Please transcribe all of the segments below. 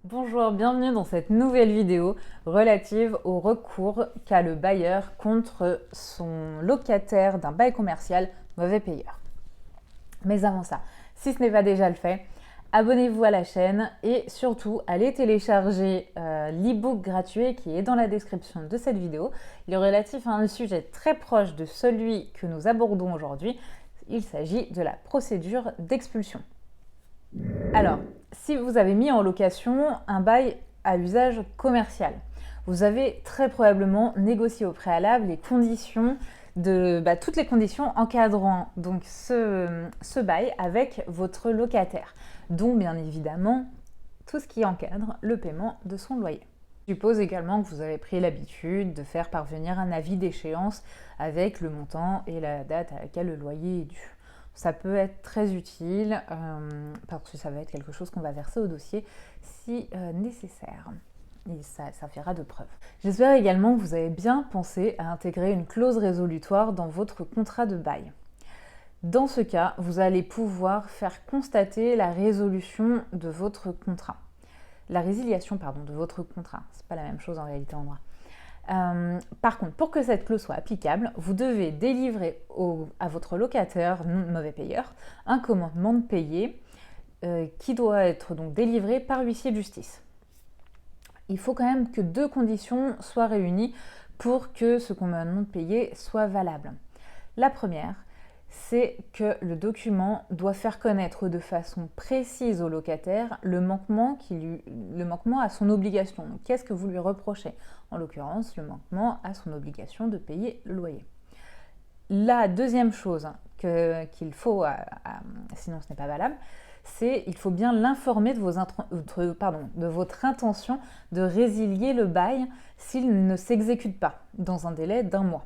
Bonjour, bienvenue dans cette nouvelle vidéo relative au recours qu'a le bailleur contre son locataire d'un bail commercial mauvais payeur. Mais avant ça, si ce n'est pas déjà le fait, abonnez-vous à la chaîne et surtout allez télécharger l'e-book gratuit qui est dans la description de cette vidéo. Il est relatif à un sujet très proche de celui que nous abordons aujourd'hui. Il s'agit de la procédure d'expulsion. Alors, si vous avez mis en location un bail à usage commercial, vous avez très probablement négocié au préalable les conditions toutes les conditions encadrant donc ce bail avec votre locataire, dont bien évidemment tout ce qui encadre le paiement de son loyer. Je suppose également que vous avez pris l'habitude de faire parvenir un avis d'échéance avec le montant et la date à laquelle le loyer est dû. Ça peut être très utile parce que ça va être quelque chose qu'on va verser au dossier si nécessaire. Et ça servira de preuve. J'espère également que vous avez bien pensé à intégrer une clause résolutoire dans votre contrat de bail. Dans ce cas, vous allez pouvoir faire constater la résolution de votre contrat. La résiliation, de votre contrat. C'est pas la même chose en réalité en droit. Par contre, pour que cette clause soit applicable, vous devez délivrer à votre locataire mauvais payeur un commandement de payer qui doit être donc délivré par huissier de justice. Il faut quand même que deux conditions soient réunies pour que ce commandement de payer soit valable. La première, c'est que le document doit faire connaître de façon précise au locataire le manquement à son obligation. Qu'est-ce que vous lui reprochez? En l'occurrence, le manquement à son obligation de payer le loyer. La deuxième chose qu'il faut, sinon ce n'est pas valable, c'est qu'il faut bien l'informer de votre intention de résilier le bail s'il ne s'exécute pas dans un délai d'1 mois.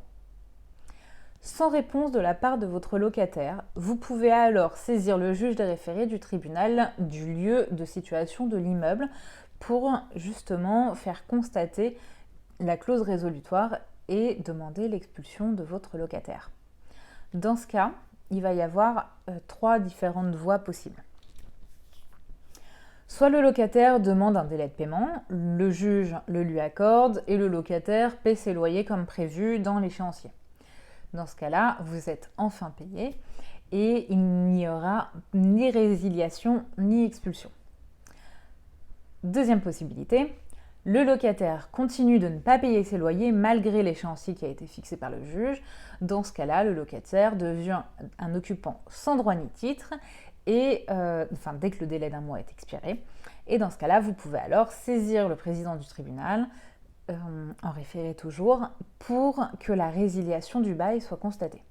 Sans réponse de la part de votre locataire, vous pouvez alors saisir le juge des référés du tribunal du lieu de situation de l'immeuble pour justement faire constater la clause résolutoire et demander l'expulsion de votre locataire. Dans ce cas, il va y avoir 3 différentes voies possibles. Soit le locataire demande un délai de paiement, le juge le lui accorde et le locataire paie ses loyers comme prévu dans l'échéancier. Dans ce cas-là, vous êtes enfin payé et il n'y aura ni résiliation ni expulsion. Deuxième possibilité, le locataire continue de ne pas payer ses loyers malgré l'échéancier qui a été fixé par le juge. Dans ce cas-là, le locataire devient un occupant sans droit ni titre et dès que le délai d'1 mois est expiré. Et dans ce cas-là, vous pouvez alors saisir le président du tribunal, en référé toujours, pour que la résiliation du bail soit constatée.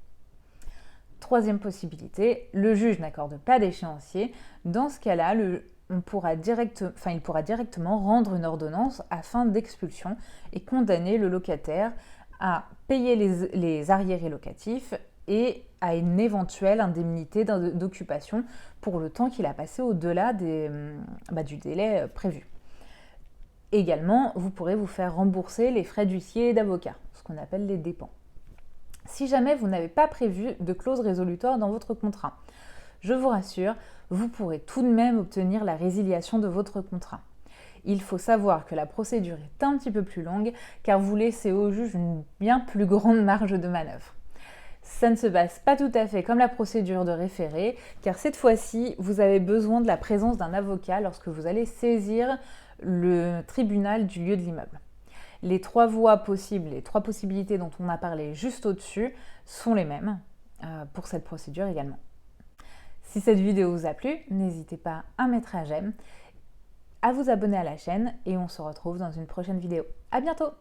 Troisième possibilité, le juge n'accorde pas d'échéancier. Dans ce cas-là, il pourra directement rendre une ordonnance afin d'expulsion et condamner le locataire à payer les arriérés locatifs et à une éventuelle indemnité d'occupation pour le temps qu'il a passé au-delà du délai prévu. Également, vous pourrez vous faire rembourser les frais d'huissier et d'avocat, ce qu'on appelle les dépens. Si jamais vous n'avez pas prévu de clause résolutoire dans votre contrat, je vous rassure, vous pourrez tout de même obtenir la résiliation de votre contrat. Il faut savoir que la procédure est un petit peu plus longue car vous laissez au juge une bien plus grande marge de manœuvre. Ça ne se passe pas tout à fait comme la procédure de référé, car cette fois-ci, vous avez besoin de la présence d'un avocat lorsque vous allez saisir le tribunal du lieu de l'immeuble. Les 3 voies possibles, les 3 possibilités dont on a parlé juste au-dessus sont les mêmes pour cette procédure également. Si cette vidéo vous a plu, n'hésitez pas à mettre un j'aime, à vous abonner à la chaîne et on se retrouve dans une prochaine vidéo. À bientôt!